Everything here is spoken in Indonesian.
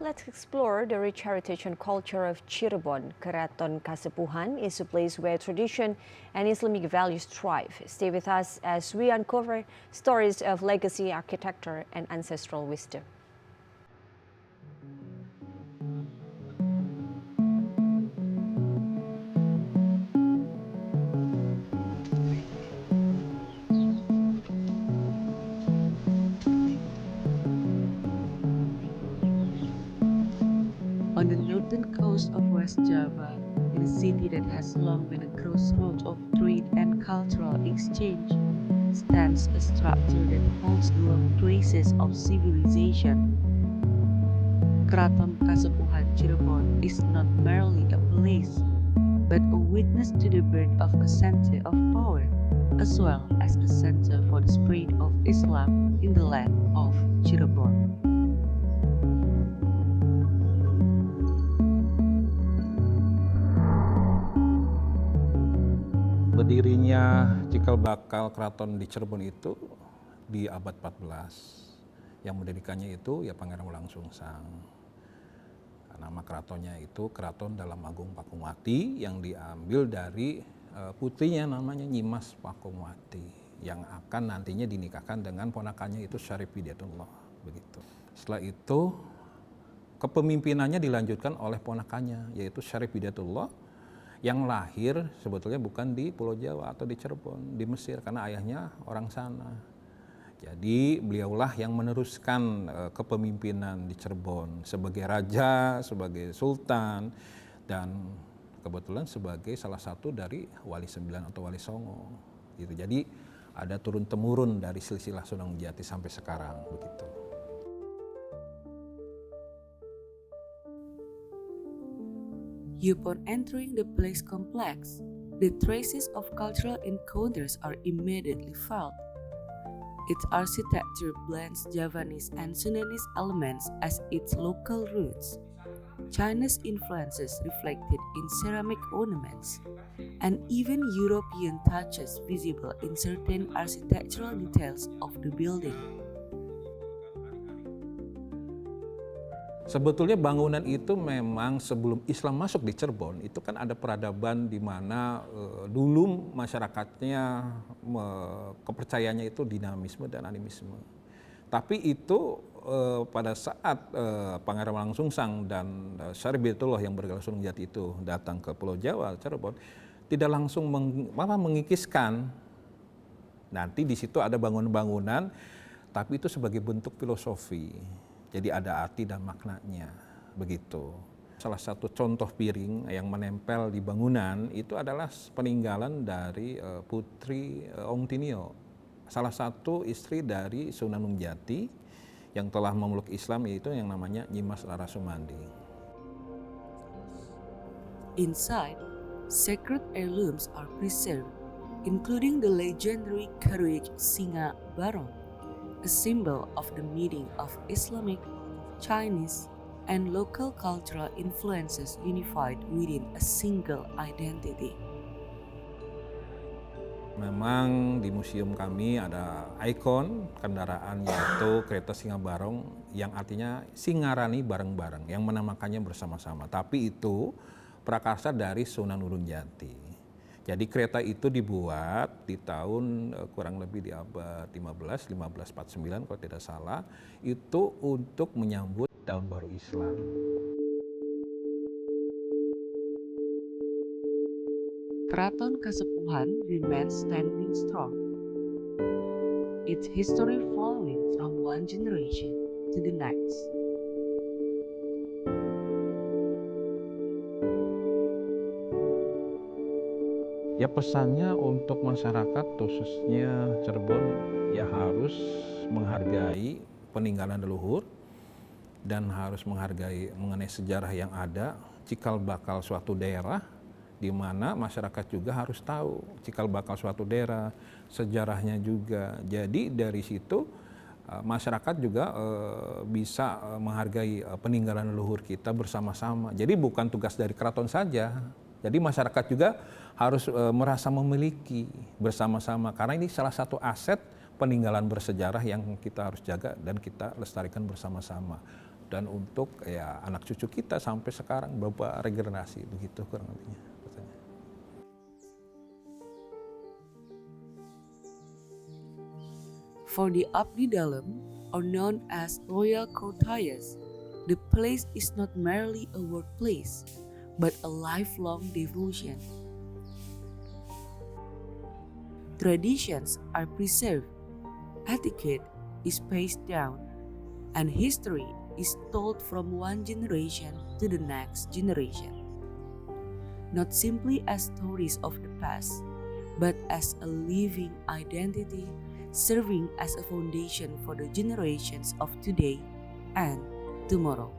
let's explore the rich heritage and culture of Cirebon. Keraton Kasepuhan is a place where tradition and Islamic values thrive. Stay with us as we uncover stories of legacy, architecture, and ancestral wisdom. On the northern coast of West Java, in a city that has long been a crossroads of trade and cultural exchange, stands a structure that holds the long traces of civilization. Keraton Kasepuhan Cirebon is not merely a place, but a witness to the birth of a center of power, as well as a center for the spread of Islam in the land of Cirebon. Berdirinya cikal bakal keraton di Cirebon itu di abad 14. Yang mendirikannya itu ya Pangeran Wolangsungsang. Nama keratonnya itu Keraton Dalam Agung Pakungwati yang diambil dari putrinya namanya Nyimas Pakungwati yang akan nantinya dinikahkan dengan ponakannya itu Syarif Hidayatullah begitu. Setelah itu kepemimpinannya dilanjutkan oleh ponakannya yaitu Syarif Hidayatullah yang lahir sebetulnya bukan di Pulau Jawa atau di Cirebon, di Mesir karena ayahnya orang sana. Jadi beliaulah yang meneruskan kepemimpinan di Cirebon sebagai raja, sebagai sultan, dan kebetulan sebagai salah satu dari Wali Sembilan atau Wali Songo. Gitu. Jadi ada turun-temurun dari silsilah Sunan Jati sampai sekarang begitu. Upon entering the place complex, the traces of cultural encounters are immediately felt. Its architecture blends Javanese and Sundanese elements as its local roots. Chinese influences reflected in ceramic ornaments, and even European touches visible in certain architectural details of the building. Sebetulnya bangunan itu memang sebelum Islam masuk di Cirebon itu kan ada peradaban di mana dulu masyarakatnya kepercayaannya itu dinamisme dan animisme. Tapi itu pada saat Pangeran Wolangsungsang dan Syarif Hidayatullah yang bergelar Sunan Jati itu datang ke Pulau Jawa, Cirebon, tidak langsung mengikiskan. Nanti di situ ada bangunan-bangunan, tapi itu sebagai bentuk filosofi. Jadi ada arti dan maknanya, begitu. Salah satu contoh piring yang menempel di bangunan itu adalah peninggalan dari Putri Ong Tinio, salah satu istri dari Sunan Jati yang telah memeluk Islam, yaitu yang namanya Nyimas Larasumandi. Inside, sacred heirlooms are preserved, including the legendary carriage Singa Barong, a symbol of the meeting of Islamic, Chinese, and local cultural influences unified within a single identity. Memang di museum kami ada ikon kendaraan yaitu kereta Singa Barong yang artinya Singarani bareng-bareng yang menamakannya bersama-sama. Tapi itu prakarsa dari Sunan Jati. Jadi kereta itu dibuat di tahun kurang lebih di abad 1549 kalau tidak salah, itu untuk menyambut Tahun Baru Islam. Keraton Kasepuhan remains standing strong. Its history flowing from one generation to the next. Ya pesannya untuk masyarakat khususnya Cirebon ya harus menghargai peninggalan leluhur dan harus menghargai mengenai sejarah yang ada, cikal bakal suatu daerah di mana masyarakat juga harus tahu cikal bakal suatu daerah, sejarahnya juga. Jadi dari situ masyarakat juga bisa menghargai peninggalan leluhur kita bersama-sama. Jadi bukan tugas dari keraton saja. Jadi masyarakat juga harus merasa memiliki bersama-sama karena ini salah satu aset peninggalan bersejarah yang kita harus jaga dan kita lestarikan bersama-sama. dan untuk ya anak cucu kita sampai sekarang beberapa regenerasi begitu kurang lebihnya. For the Abdi Dalam, or known as Royal Courtiers, the place is not merely a workplace, but a lifelong devotion. Traditions are preserved, etiquette is passed down, and history is told from one generation to the next generation. Not simply as stories of the past, but as a living identity serving as a foundation for the generations of today and tomorrow.